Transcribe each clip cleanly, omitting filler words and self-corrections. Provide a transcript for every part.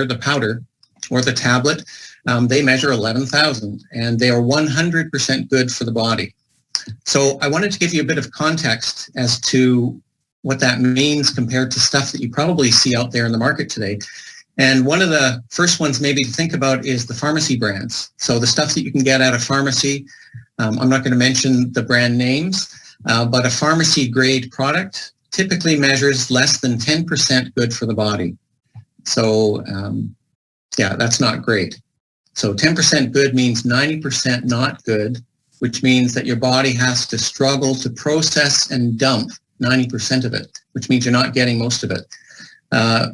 the powder, or the tablet, they measure 11,000, and they are 100% good for the body. So I wanted to give you a bit of context as to what that means compared to stuff that you probably see out there in the market today. And one of the first ones maybe to think about is the pharmacy brands. So the stuff that you can get at a pharmacy, I'm not going to mention the brand names, but a pharmacy grade product typically measures less than 10% good for the body. So yeah, that's not great. So 10% good means 90% not good, which means that your body has to struggle to process and dump 90% of it, which means you're not getting most of it.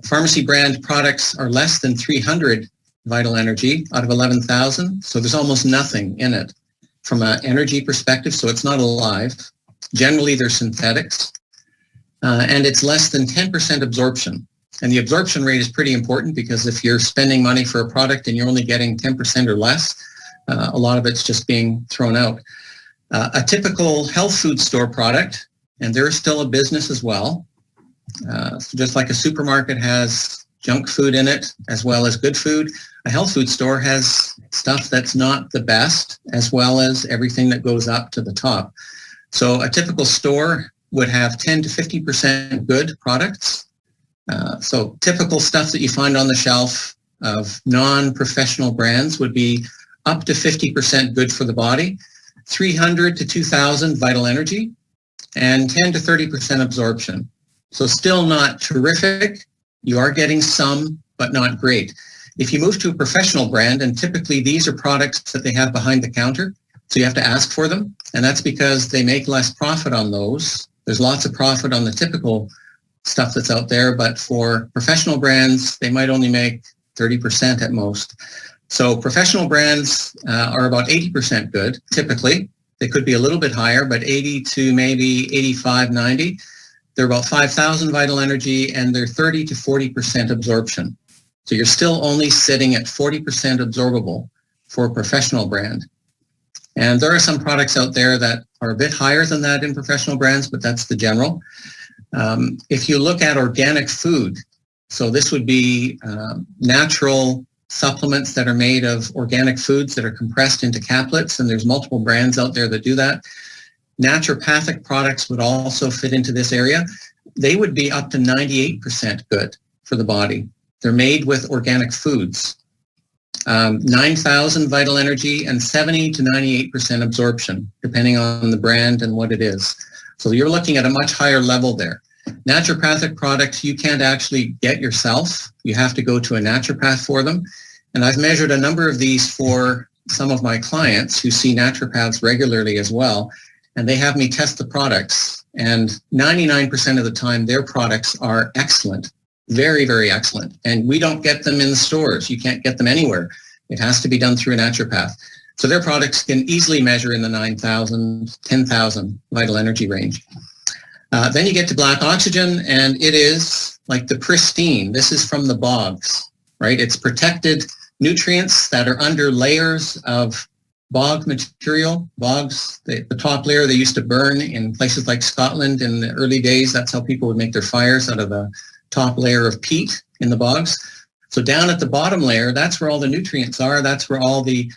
Pharmacy brand products are less than 300 vital energy out of 11,000, so there's almost nothing in it from an energy perspective, so it's not alive. Generally, they're synthetics, and it's less than 10% absorption. And the absorption rate is pretty important because if you're spending money for a product and you're only getting 10% or less, a lot of it's just being thrown out. A typical health food store product, and there is still a business as well, so just like a supermarket has junk food in it as well as good food, a health food store has stuff that's not the best as well as everything that goes up to the top. So a typical store would have 10 to 50% good products. So typical stuff that you find on the shelf of non-professional brands would be up to 50% good for the body, 300 to 2,000 vital energy, and 10 to 30% absorption. So still not terrific. You are getting some, but not great. If you move to a professional brand, and typically these are products that they have behind the counter, so you have to ask for them, and that's because they make less profit on those. There's lots of profit on the typical stuff that's out there, but for professional brands, they might only make 30% at most. So professional brands are about 80% good, typically. They could be a little bit higher, but 80 to maybe 85, 90. They're about 5,000 vital energy, and they're 30 to 40% absorption. So you're still only sitting at 40% absorbable for a professional brand. And there are some products out there that are a bit higher than that in professional brands, but that's the general. If you look at organic food, so this would be natural supplements that are made of organic foods that are compressed into caplets, and there's multiple brands out there that do that. Naturopathic products would also fit into this area. They would be up to 98% good for the body. They're made with organic foods. 9,000 vital energy and 70 to 98% absorption, depending on the brand and what it is. So you're looking at a much higher level there. Naturopathic products you can't actually get yourself. You have to go to a naturopath for them. And I've measured a number of these for some of my clients who see naturopaths regularly as well. And they have me test the products. And 99% of the time, their products are excellent. Very, very excellent. And we don't get them in the stores. You can't get them anywhere. It has to be done through a naturopath. So their products can easily measure in the 9,000, 10,000 vital energy range. Then you get to black oxygen, and it is like the pristine. This is from the bogs, right? It's protected nutrients that are under layers of bog material. Bogs, the top layer they used to burn in places like Scotland in the early days. That's how people would make their fires, out of the top layer of peat in the bogs. So down at the bottom layer, that's where all the nutrients are. That's where all the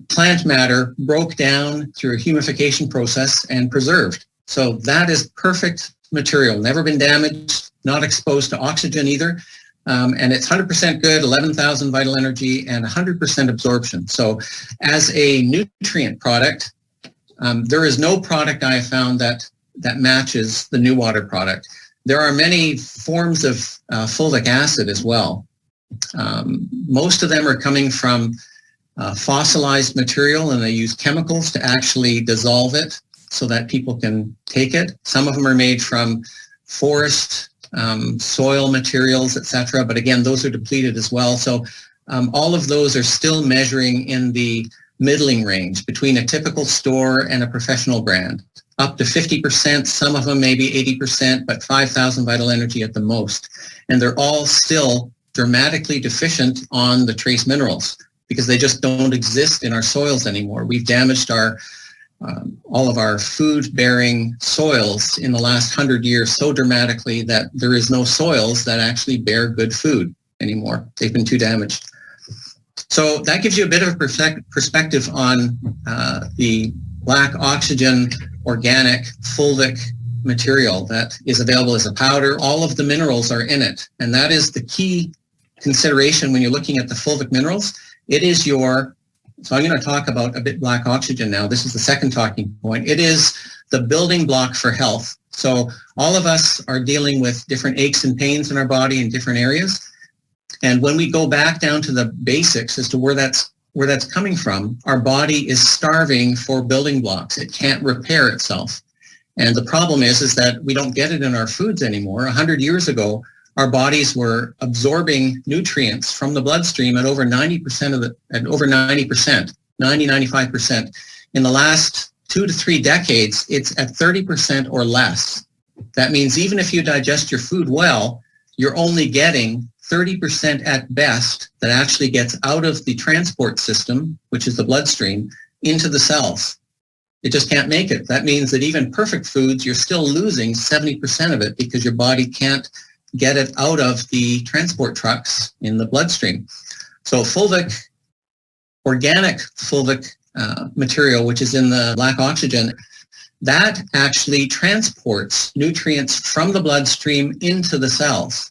plant matter broke down through a humification process and preserved. So that is perfect material, never been damaged, not exposed to oxygen either. And it's 100% good, 11,000 vital energy, and 100% absorption. So as a nutrient product, there is no product I have found that matches the New Water product. There are many forms of fulvic acid as well. Most of them are coming from fossilized material, and they use chemicals to actually dissolve it so that people can take it. Some of them are made from forest, soil materials, etc. But again, those are depleted as well. So all of those are still measuring in the middling range between a typical store and a professional brand. Up to 50%, some of them maybe 80%, but 5,000 vital energy at the most. And they're all still dramatically deficient on the trace minerals because they just don't exist in our soils anymore. We've damaged all of our food-bearing soils in the last 100 years so dramatically that there is no soils that actually bear good food. anymore. They've been too damaged. So that gives you a bit of a perspective on the black oxygen organic fulvic material that is available as a powder. All of the minerals are in it, and that is the key consideration when you're looking at the fulvic minerals. It is so I'm going to talk about a bit black oxygen now. This is the second talking point. It is the building block for health. So all of us are dealing with different aches and pains in our body in different areas. And when we go back down to the basics as to where that's coming from, our body is starving for building blocks. It can't repair itself. And the problem is that we don't get it in our foods anymore. 100 years ago, our bodies were absorbing nutrients from the bloodstream at over 90%, 95%. In the last 2 to 3 decades, it's at 30% or less. That means even if you digest your food well, you're only getting 30% at best that actually gets out of the transport system, which is the bloodstream, into the cells. It just can't make it. That means that even perfect foods, you're still losing 70% of it because your body can't get it out of the transport trucks in the bloodstream. So organic fulvic material, which is in the black oxygen, that actually transports nutrients from the bloodstream into the cells.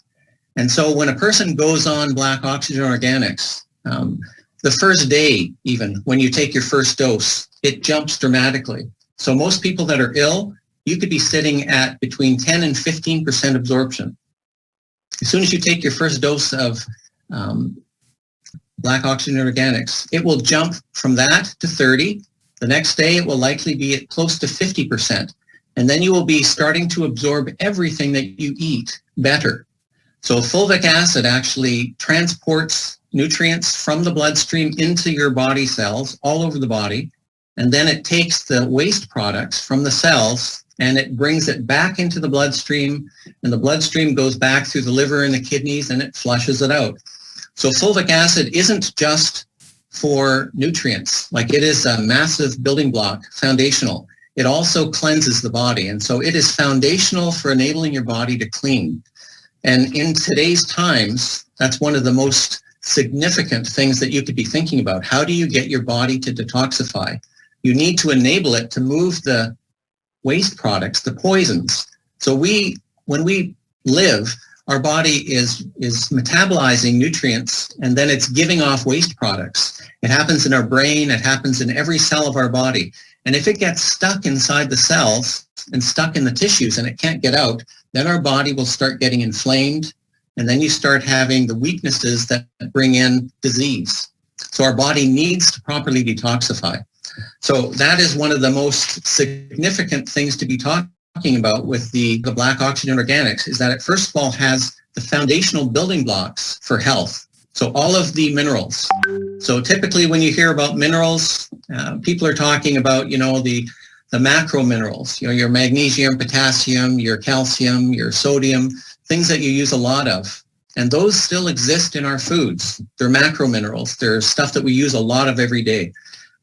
And so when a person goes on black oxygen organics, the first day, even when you take your first dose, it jumps dramatically. So most people that are ill, you could be sitting at between 10 and 15% absorption. As soon as you take your first dose of black oxygen organics, it will jump from that to 30. The next day, it will likely be at close to 50%. And then you will be starting to absorb everything that you eat better. So fulvic acid actually transports nutrients from the bloodstream into your body cells all over the body, and then it takes the waste products from the cells and it brings it back into the bloodstream, and the bloodstream goes back through the liver and the kidneys and it flushes it out. So fulvic acid isn't just for nutrients, like it is a massive building block, foundational. It also cleanses the body, and so it is foundational for enabling your body to clean. And in today's times, that's one of the most significant things that you could be thinking about. How do you get your body to detoxify? You need to enable it to move the waste products, the poisons. So when we live, our body is metabolizing nutrients, and then it's giving off waste products. It happens in our brain. It happens in every cell of our body. And if it gets stuck inside the cells and stuck in the tissues and it can't get out, then our body will start getting inflamed, and then you start having the weaknesses that bring in disease. So our body needs to properly detoxify. So that is one of the most significant things to be talking about with the black oxygen organics, is that it first of all has the foundational building blocks for health. So all of the minerals. So typically when you hear about minerals, people are talking about, the macro minerals, your magnesium, potassium, your calcium, your sodium, things that you use a lot of. And those still exist in our foods. They're macro minerals. They're stuff that we use a lot of every day.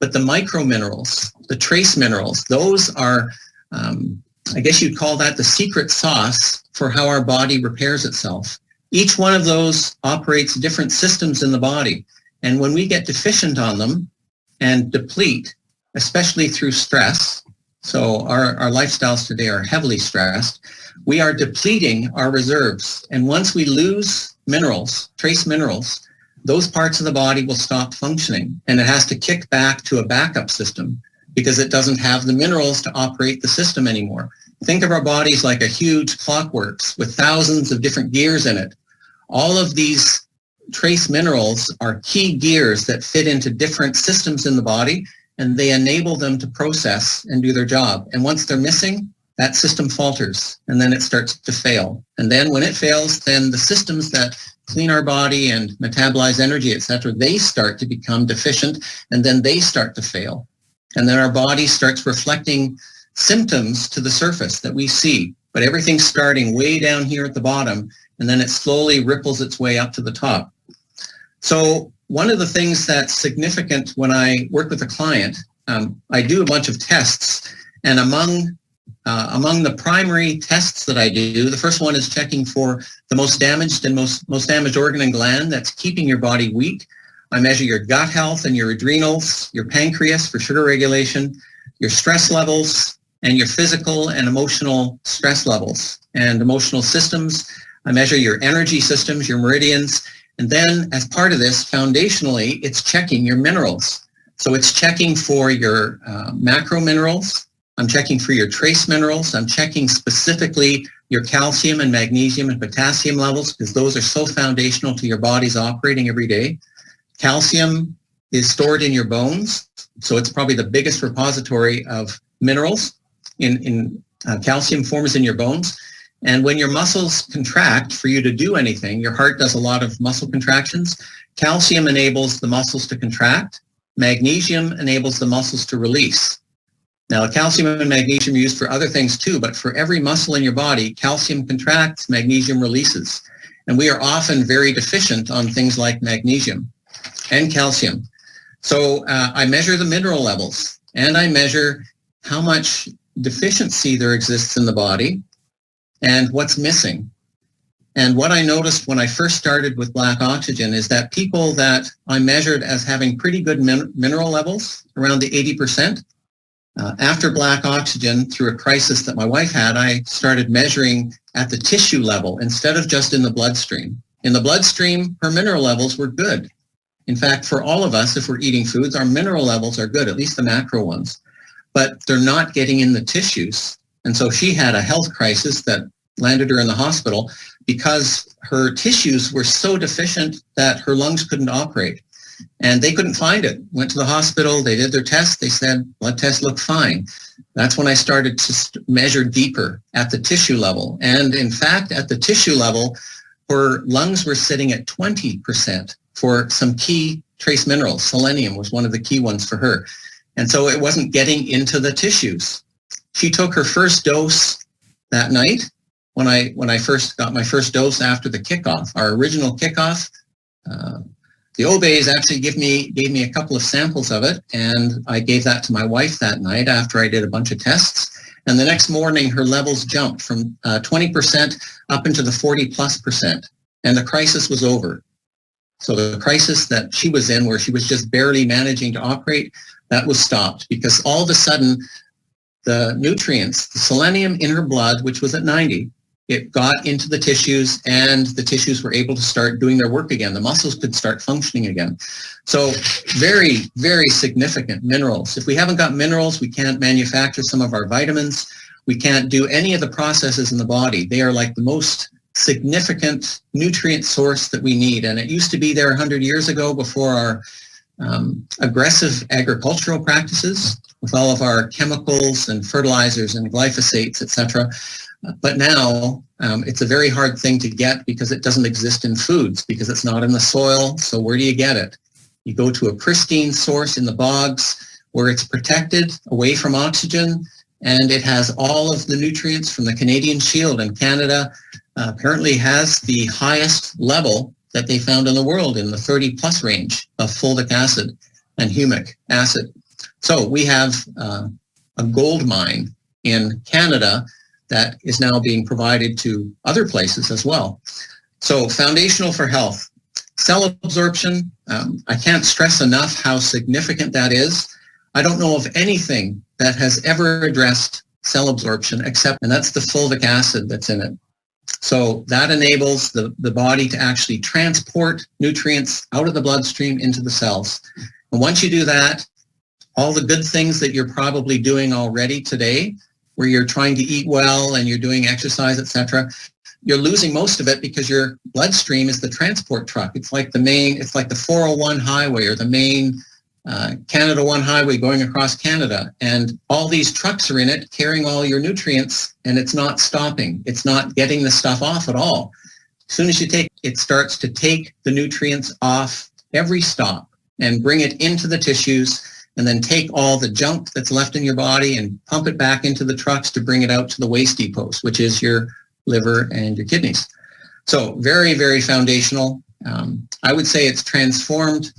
But the micro minerals, the trace minerals, those are, I guess you'd call that the secret sauce for how our body repairs itself. Each one of those operates different systems in the body. And when we get deficient on them and deplete, especially through stress, so our lifestyles today are heavily stressed, we are depleting our reserves. And once we lose minerals, trace minerals, those parts of the body will stop functioning, and it has to kick back to a backup system because it doesn't have the minerals to operate the system anymore. Think of our bodies like a huge clockworks with thousands of different gears in it. All of these trace minerals are key gears that fit into different systems in the body, and they enable them to process and do their job. And once they're missing, that system falters, and then it starts to fail. And then when it fails, then the systems that clean our body and metabolize energy, etc., they start to become deficient, and then they start to fail. And then our body starts reflecting symptoms to the surface that we see, but everything's starting way down here at the bottom, and then it slowly ripples its way up to the top. So one of the things that's significant when I work with a client, I do a bunch of tests, and among Among the primary tests that I do, the first one is checking for the most damaged and most damaged organ and gland that's keeping your body weak. I measure your gut health and your adrenals, your pancreas for sugar regulation, your stress levels, and your physical and emotional stress levels and emotional systems. I measure your energy systems, your meridians, and then as part of this, foundationally, it's checking your minerals. So it's checking for your macro minerals. I'm checking for your trace minerals. I'm checking specifically your calcium and magnesium and potassium levels because those are so foundational to your body's operating every day. Calcium is stored in your bones, so it's probably the biggest repository of minerals in calcium forms in your bones. And when your muscles contract for you to do anything, your heart does a lot of muscle contractions. Calcium enables the muscles to contract. Magnesium enables the muscles to release. Now, calcium and magnesium are used for other things too, but for every muscle in your body, calcium contracts, magnesium releases. And we are often very deficient on things like magnesium and calcium. So I measure the mineral levels and I measure how much deficiency there exists in the body and what's missing. And what I noticed when I first started with black oxygen is that people that I measured as having pretty good mineral levels, around the 80%, after black oxygen, through a crisis that my wife had, I started measuring at the tissue level instead of just in the bloodstream. In the bloodstream, her mineral levels were good. In fact, for all of us, if we're eating foods, our mineral levels are good, at least the macro ones, but they're not getting in the tissues. And so she had a health crisis that landed her in the hospital because her tissues were so deficient that her lungs couldn't operate. And they couldn't find it. Went to the hospital, they did their test, they said, blood tests look fine. That's when I started to measure deeper at the tissue level. And in fact, at the tissue level, her lungs were sitting at 20% for some key trace minerals. Selenium was one of the key ones for her. And so it wasn't getting into the tissues. She took her first dose that night when I first got my first dose after the kickoff, our original kickoff. The obeys actually gave me a couple of samples of it, and I gave that to my wife that night after I did a bunch of tests. And the next morning, her levels jumped from 20% up into the 40+%, and the crisis was over. So the crisis that she was in, where she was just barely managing to operate, that was stopped because all of a sudden, the nutrients, the selenium in her blood, which was at 90, it got into the tissues and the tissues were able to start doing their work again. The muscles could start functioning again. So very, very significant minerals. If we haven't got minerals, we can't manufacture some of our vitamins. We can't do any of the processes in the body. They are like the most significant nutrient source that we need. And it used to be there 100 years ago before our aggressive agricultural practices with all of our chemicals and fertilizers and glyphosates, etc. But now it's a very hard thing to get because it doesn't exist in foods, because it's not in the soil. So where do you get it? You go to a pristine source in the bogs where it's protected away from oxygen, and it has all of the nutrients from the Canadian Shield. And Canada apparently has the highest level that they found in the world in the 30+ range of fulvic acid and humic acid. So we have a gold mine in Canada that is now being provided to other places as well. So foundational for health. Cell absorption, I can't stress enough how significant that is. I don't know of anything that has ever addressed cell absorption and that's the fulvic acid that's in it. So that enables the body to actually transport nutrients out of the bloodstream into the cells. And once you do that, all the good things that you're probably doing already today, where you're trying to eat well and you're doing exercise, etc., you're losing most of it because your bloodstream is the transport truck. It's like the 401 highway or the main Canada 1 highway going across Canada. And all these trucks are in it carrying all your nutrients, and it's not stopping. It's not getting the stuff off at all. As soon as it starts to take the nutrients off every stop and bring it into the tissues, and then take all the junk that's left in your body and pump it back into the trucks to bring it out to the waste depots, which is your liver and your kidneys. So very, very foundational. I would say it's transformed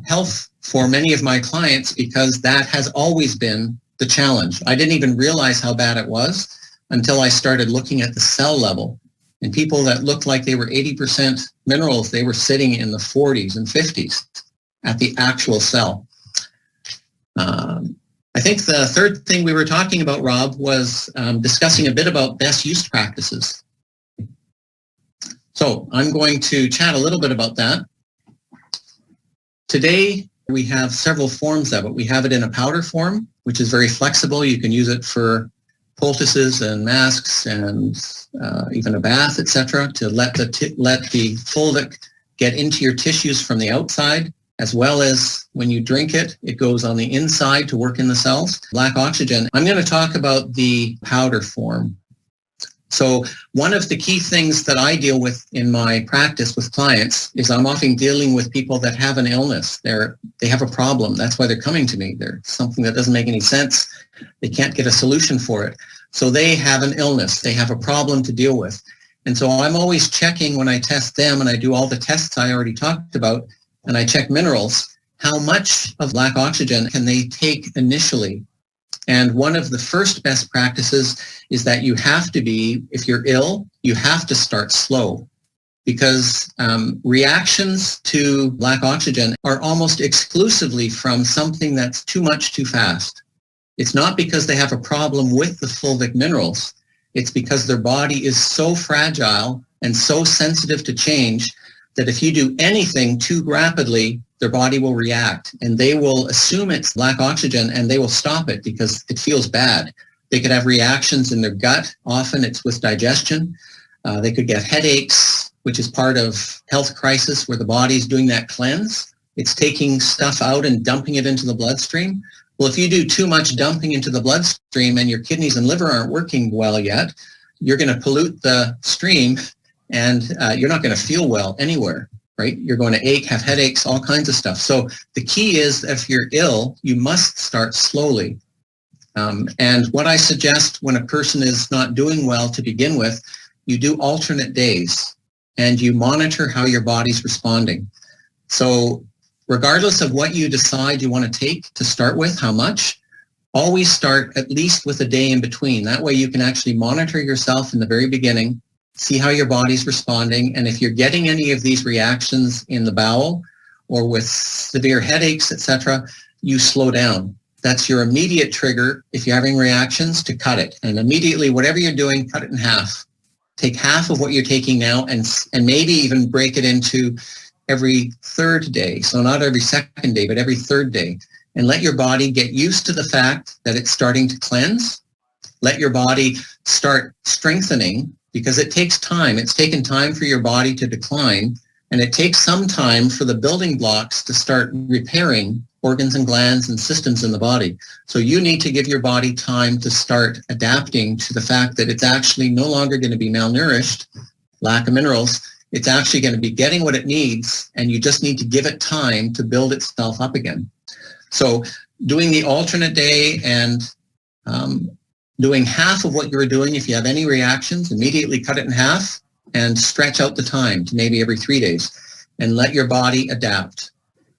health for many of my clients because that has always been the challenge. I didn't even realize how bad it was until I started looking at the cell level. And people that looked like they were 80% minerals, they were sitting in the 40s and 50s at the actual cell. I think the third thing we were talking about, Rob, was discussing a bit about best use practices. So I'm going to chat a little bit about that. Today, we have several forms of it. We have it in a powder form, which is very flexible. You can use it for poultices and masks and even a bath, etc., to let the fulvic get into your tissues from the outside, as well as when you drink it, it goes on the inside to work in the cells. Black oxygen. I'm going to talk about the powder form. So one of the key things that I deal with in my practice with clients is I'm often dealing with people that have an illness. They have a problem. That's why they're coming to me. There's something that doesn't make any sense. They can't get a solution for it. So they have an illness. They have a problem to deal with. And so I'm always checking when I test them, and I do all the tests I already talked about, and I check minerals, how much of black oxygen can they take initially? And one of the first best practices is that you have to be, if you're ill, you have to start slow, because reactions to black oxygen are almost exclusively from something that's too much too fast. It's not because they have a problem with the fulvic minerals. It's because their body is so fragile and so sensitive to change that if you do anything too rapidly, their body will react, and they will assume it's black oxygen and they will stop it because it feels bad. They could have reactions in their gut. Often it's with digestion. They could get headaches, which is part of health crisis where the body's doing that cleanse. It's taking stuff out and dumping it into the bloodstream. Well, if you do too much dumping into the bloodstream and your kidneys and liver aren't working well yet, you're going to pollute the stream, and you're not going to feel well anywhere, right? You're going to ache, have headaches, all kinds of stuff. So the key is, if you're ill, you must start slowly. And what I suggest when a person is not doing well to begin with, you do alternate days and you monitor how your body's responding. So regardless of what you decide you want to take to start with, how much, always start at least with a day in between. That way you can actually monitor yourself in the very beginning, see how your body's responding, and if you're getting any of these reactions in the bowel or with severe headaches, etc., you slow down. That's your immediate trigger, if you're having reactions, to cut it. And immediately, whatever you're doing, cut it in half. Take half of what you're taking now and maybe even break it into every third day. So not every second day, but every third day. And let your body get used to the fact that it's starting to cleanse. Let your body start strengthening, because it takes time. It's taken time for your body to decline, and it takes some time for the building blocks to start repairing organs and glands and systems in the body. So you need to give your body time to start adapting to the fact that it's actually no longer going to be malnourished, lack of minerals. It's actually going to be getting what it needs, and you just need to give it time to build itself up again. So doing the alternate day and doing half of what you were doing, if you have any reactions, immediately cut it in half and stretch out the time to maybe every 3 days and let your body adapt.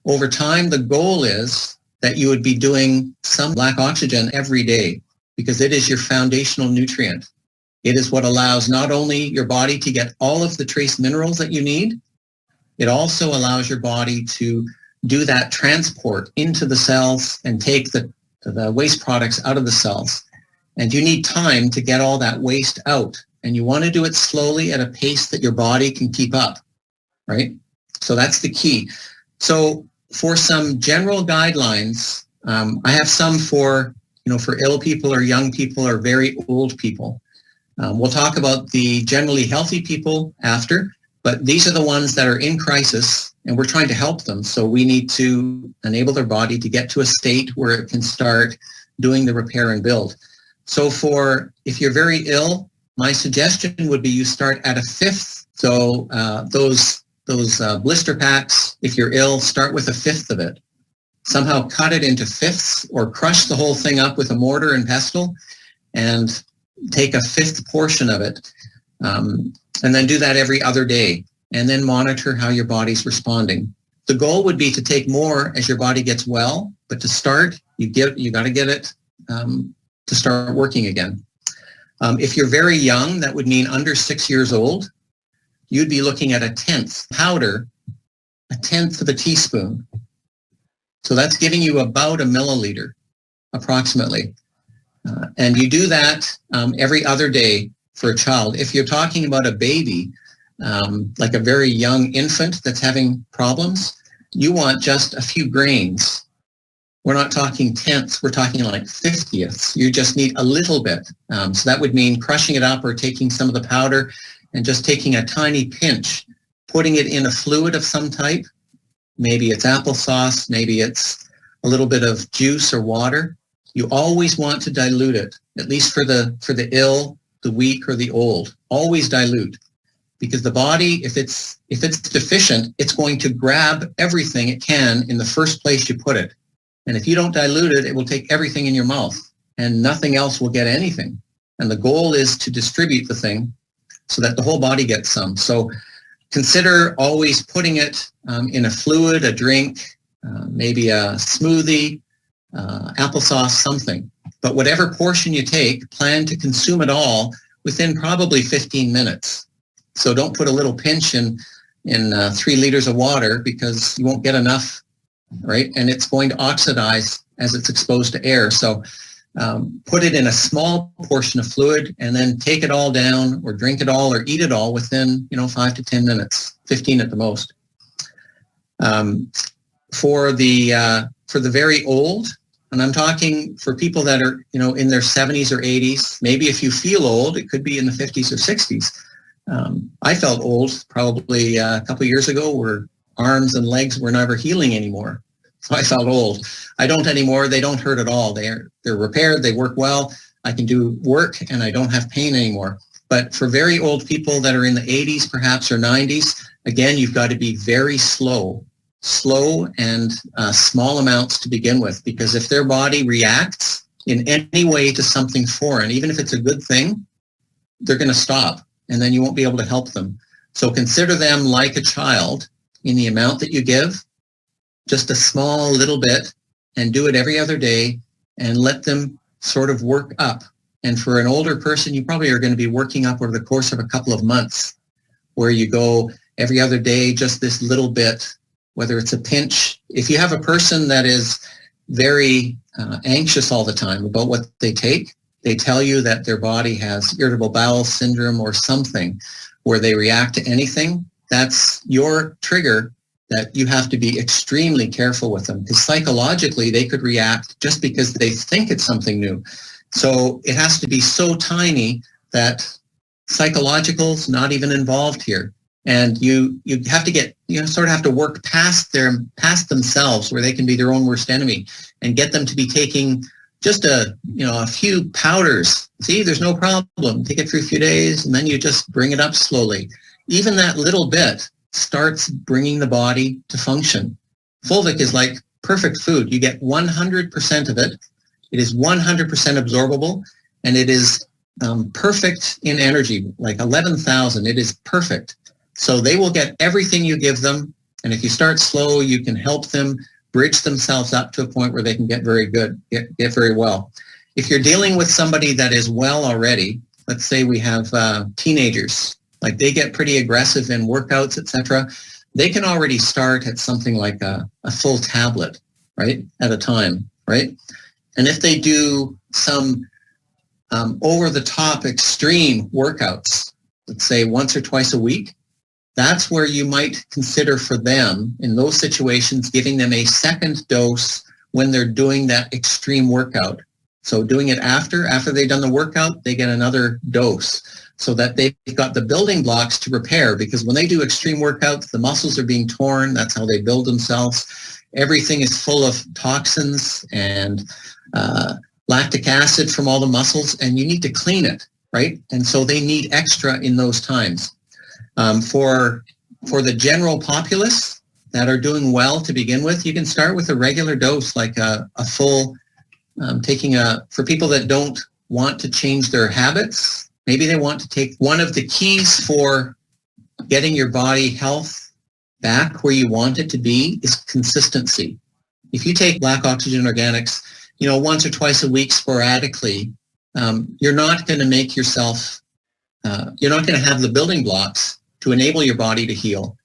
Over time, the goal is that you would be doing some black oxygen every day, because it is your foundational nutrient. It is what allows not only your body to get all of the trace minerals that you need, it also allows your body to do that transport into the cells and take the waste products out of the cells. And you need time to get all that waste out. And you want to do it slowly at a pace that your body can keep up, right? So that's the key. So for some general guidelines, I have some for ill people or young people or very old people. We'll talk about the generally healthy people after, but these are the ones that are in crisis, and we're trying to help them. So we need to enable their body to get to a state where it can start doing the repair and build. So if you're very ill, my suggestion would be you start at a fifth. So those blister packs, if you're ill, start with a fifth of it. Somehow cut it into fifths or crush the whole thing up with a mortar and pestle and take a fifth portion of it. And then do that every other day, and then monitor how your body's responding. The goal would be to take more as your body gets well, but to start, you got to get it to start working again. If you're very young, that would mean under 6 years old, you'd be looking at a tenth powder, a tenth of a teaspoon. So that's giving you about a milliliter, approximately. And you do that every other day for a child. If you're talking about a baby, like a very young infant that's having problems, you want just a few grains. We're not talking tenths, we're talking like 50ths. You just need a little bit. So that would mean crushing it up or taking some of the powder and just taking a tiny pinch, putting it in a fluid of some type. Maybe it's applesauce, maybe it's a little bit of juice or water. You always want to dilute it, at least for the ill, the weak, or the old. Always dilute, because the body, if it's deficient, it's going to grab everything it can in the first place you put it. And if you don't dilute it, it will take everything in your mouth, and nothing else will get anything. And the goal is to distribute the thing so that the whole body gets some. So consider always putting it in a fluid, a drink, maybe a smoothie, applesauce, something. But whatever portion you take, plan to consume it all within probably 15 minutes. So don't put a little pinch in 3 liters of water, because you won't get enough, right? And it's going to oxidize as it's exposed to air. So put it in a small portion of fluid and then take it all down, or drink it all, or eat it all within 5 to 10 minutes, 15 at the most. For the very old, and I'm talking for people that are in their 70s or 80s, maybe if you feel old, it could be in the 50s or 60s. I felt old probably a couple of years ago, where arms and legs were never healing anymore. So I felt old. I don't anymore. They don't hurt at all. They're repaired. They work well. I can do work and I don't have pain anymore. But for very old people that are in the 80s perhaps, or 90s, again, you've got to be very slow and small amounts to begin with, because if their body reacts in any way to something foreign, even if it's a good thing, they're going to stop, and then you won't be able to help them. So consider them like a child in the amount that you give, just a small little bit, and do it every other day, and let them sort of work up. And for an older person, you probably are going to be working up over the course of a couple of months, where you go every other day, just this little bit, whether it's a pinch. If you have a person that is very anxious all the time about what they take, they tell you that their body has irritable bowel syndrome or something where they react to anything, that's your trigger that you have to be extremely careful with them, because psychologically they could react just because they think it's something new. So it has to be so tiny that psychological's not even involved here. And you have to get, sort of have to work past themselves, where they can be their own worst enemy, and get them to be taking just a few powders. See, there's no problem. Take it for a few days, and then you just bring it up slowly. Even that little bit starts bringing the body to function. Fulvic is like perfect food. You get 100% of it. It is 100% absorbable, and it is perfect in energy, like 11,000. It is perfect. So they will get everything you give them, and if you start slow, you can help them bridge themselves up to a point where they can get very good, get very well. If you're dealing with somebody that is well already, let's say we have teenagers, like they get pretty aggressive in workouts, etc., they can already start at something like a full tablet, right, at a time, right? And if they do some over-the-top extreme workouts, let's say once or twice a week, that's where you might consider for them, in those situations, giving them a second dose when they're doing that extreme workout. So doing it after they've done the workout, they get another dose, so that they've got the building blocks to repair, because when they do extreme workouts, the muscles are being torn. That's how they build themselves. Everything is full of toxins and lactic acid from all the muscles, and you need to clean it, right? And so they need extra in those times. For the general populace that are doing well to begin with, you can start with a regular dose, like a full, for people that don't want to change their habits, maybe they want to take one of the keys for getting your body health back where you want it to be is consistency. If you take Black Oxygen Organics, once or twice a week sporadically, you're not going to make yourself, you're not going to have the building blocks to enable your body to heal.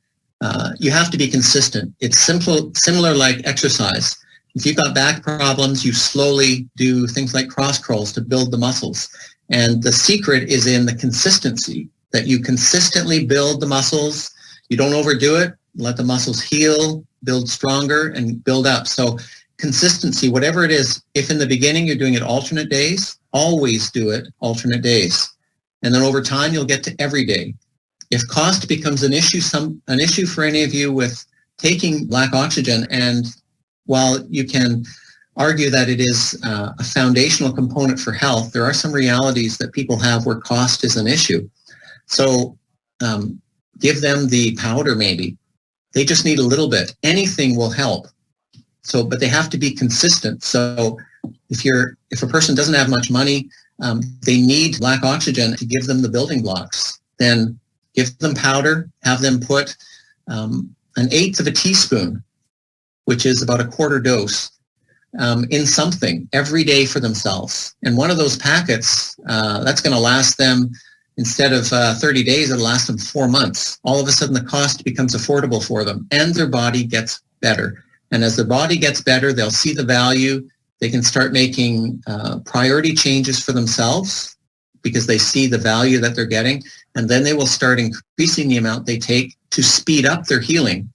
You have to be consistent. It's similar like exercise. If you've got back problems, you slowly do things like cross crawls to build the muscles. And the secret is in the consistency, that you consistently build the muscles. You don't overdo it. Let the muscles heal, build stronger, and build up. So consistency, whatever it is, if in the beginning you're doing it alternate days, always do it alternate days. And then over time, you'll get to every day. If cost becomes an issue for any of you with taking black oxygen, and while you can argue that it is a foundational component for health, there are some realities that people have where cost is an issue. So give them the powder maybe. They just need a little bit. Anything will help. So, but they have to be consistent. So if a person doesn't have much money, they need black oxygen to give them the building blocks. Then give them powder, have them put 1/8 of a teaspoon, which is about a quarter dose, in something every day for themselves. And one of those packets, that's going to last them, instead of 30 days, it'll last them 4 months. All of a sudden, the cost becomes affordable for them, and their body gets better. And as their body gets better, they'll see the value. They can start making priority changes for themselves because they see the value that they're getting. And then they will start increasing the amount they take to speed up their healing.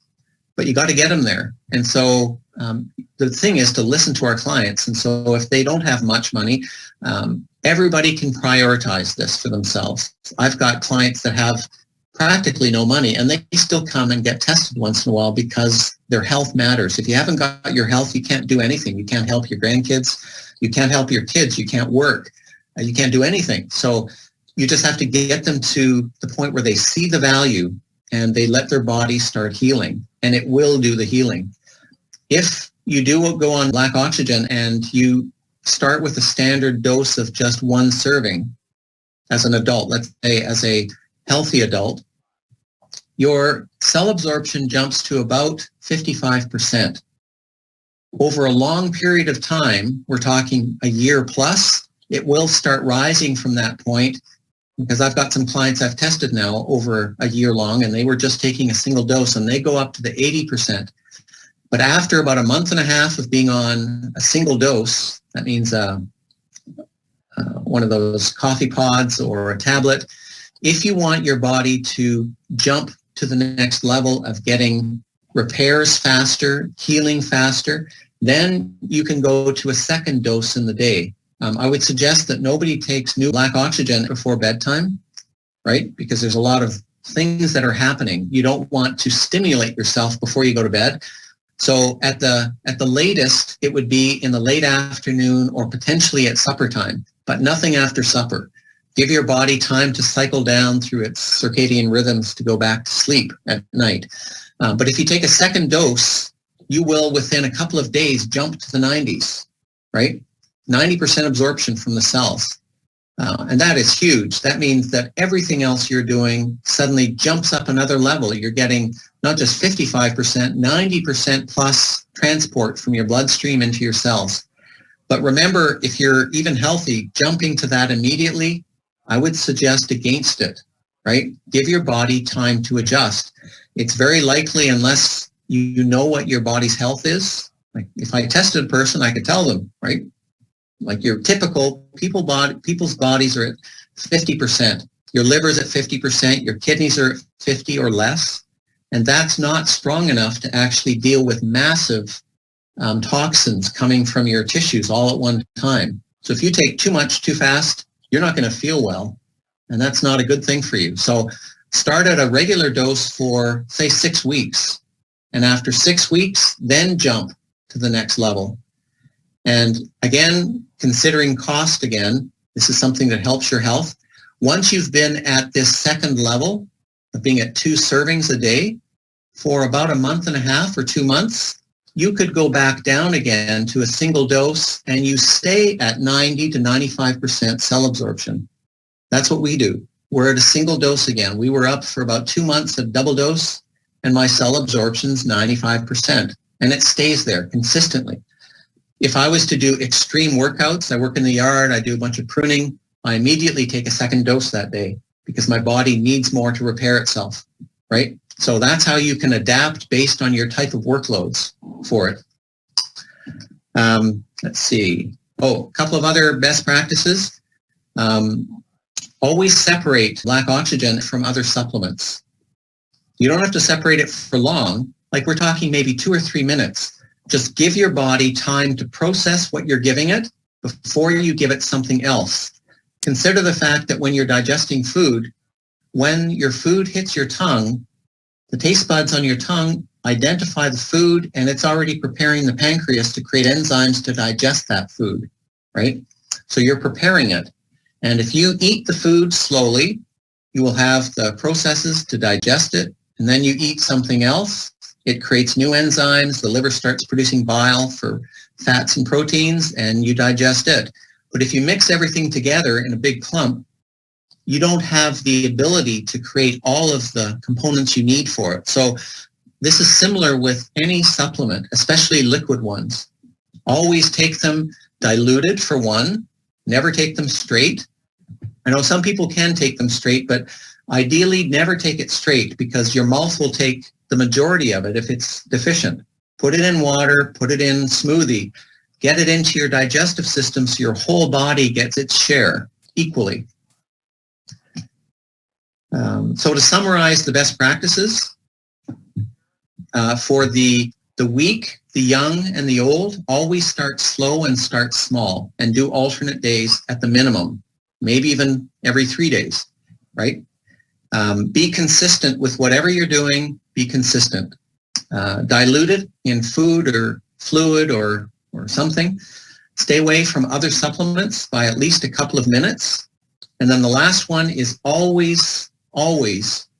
But you got to get them there. And so the thing is to listen to our clients. And so if they don't have much money, everybody can prioritize this for themselves. I've got clients that have practically no money, and they still come and get tested once in a while because their health matters. If you haven't got your health, you can't do anything. You can't help your grandkids. You can't help your kids. You can't work. You can't do anything. So you just have to get them to the point where they see the value and they let their body start healing, and it will do the healing. If you do go on black oxygen and you start with a standard dose of just 1 serving as an adult, let's say as a healthy adult, your cell absorption jumps to about 55%. Over a long period of time, we're talking a year plus, it will start rising from that point, because I've got some clients I've tested now over a year long, and they were just taking a single dose, and they go up to the 80%. But after about a month and a half of being on a single dose, that means one of those coffee pods or a tablet, if you want your body to jump to the next level of getting repairs faster, healing faster, then you can go to a second dose in the day. I would suggest that nobody takes new black oxygen before bedtime, right? Because there's a lot of things that are happening. You don't want to stimulate yourself before you go to bed. So at the latest, it would be in the late afternoon or potentially at supper time, but nothing after supper. Give your body time to cycle down through its circadian rhythms to go back to sleep at night. But if you take a second dose, you will, within a couple of days, jump to the 90s, right? 90% absorption from the cells. And that is huge. That means that everything else you're doing suddenly jumps up another level. You're getting not just 55%, 90% plus transport from your bloodstream into your cells. But remember, if you're even healthy, jumping to that immediately, I would suggest against it, right? Give your body time to adjust. It's very likely, unless you know what your body's health is. Like if I tested a person, I could tell them, right? Like your typical people's bodies are at 50%. Your liver's at 50%. Your kidneys are at 50 or less. And that's not strong enough to actually deal with massive toxins coming from your tissues all at one time. So if you take too much too fast, you're not going to feel well. And that's not a good thing for you. So start at a regular dose for, say, 6 weeks. And after 6 weeks, then jump to the next level. And again, considering cost again, this is something that helps your health. Once you've been at this second level of being at 2 servings a day for about a month and a half or 2 months, you could go back down again to a single dose and you stay at 90 to 95% cell absorption. That's what we do. We're at a single dose again. We were up for about 2 months at double dose and my cell absorption's 95%. And it stays there consistently. if I was to do extreme workouts, I work in the yard, I do a bunch of pruning, I immediately take a second dose that day because my body needs more to repair itself, right? So that's how you can adapt based on your type of workloads for it. Let's see. Oh, a couple of other best practices. Always separate black oxygen from other supplements. You don't have to separate it for long, like we're talking maybe 2 or 3 minutes. Just give your body time to process what you're giving it before you give it something else. Consider the fact that when you're digesting food, when your food hits your tongue, the taste buds on your tongue identify the food, and it's already preparing the pancreas to create enzymes to digest that food, right? So you're preparing it. And if you eat the food slowly, you will have the processes to digest it, and then you eat something else. It creates new enzymes. The liver starts producing bile for fats and proteins, and you digest it. But if you mix everything together in a big clump, you don't have the ability to create all of the components you need for it. So this is similar with any supplement, especially liquid ones. Always take them diluted for one, never take them straight. I know some people can take them straight, but ideally never take it straight because your mouth will take the majority of it if it's deficient. Put it in water, put it in smoothie, get it into your digestive system so your whole body gets its share equally. So to summarize the best practices, for the weak, the young, and the old, always start slow and start small and do alternate days at the minimum, maybe even every 3 days, right? Be consistent with whatever you're doing, be consistent. Dilute it in food or fluid or something. Stay away from other supplements by at least a couple of minutes. And then the last one is always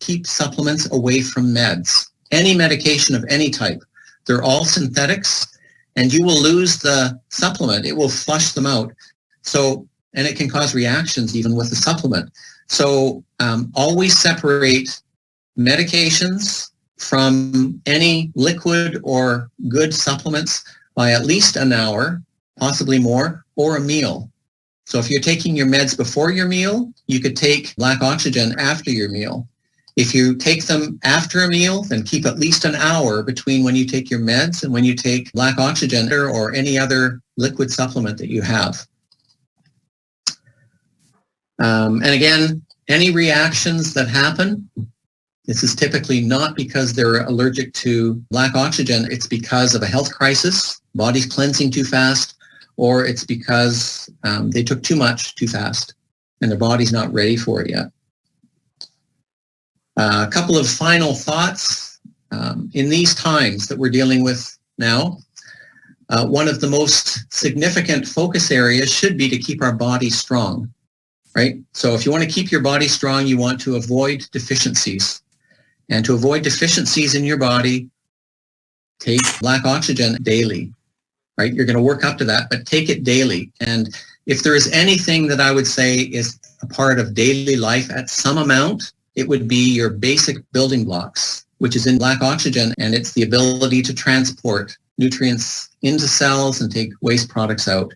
keep supplements away from meds. Any medication of any type. They're all synthetics, and you will lose the supplement. It will flush them out. So, and it can cause reactions even with the supplement. So always separate medications from any liquid or good supplements by at least an hour, possibly more, or a meal. So if you're taking your meds before your meal, you could take black oxygen after your meal. If you take them after a meal, then keep at least an hour between when you take your meds and when you take black oxygen or any other liquid supplement that you have. And again, any reactions that happen, this is typically not because they're allergic to black oxygen. It's because of a health crisis, body's cleansing too fast, or it's because they took too much too fast and their body's not ready for it yet. A couple of final thoughts. In these times that we're dealing with now, one of the most significant focus areas should be to keep our body strong, right? So if you want to keep your body strong, you want to avoid deficiencies. And to avoid deficiencies in your body, take black oxygen daily, right? You're going to work up to that, but take it daily. And if there is anything that I would say is a part of daily life at some amount, it would be your basic building blocks, which is in black oxygen, and it's the ability to transport nutrients into cells and take waste products out.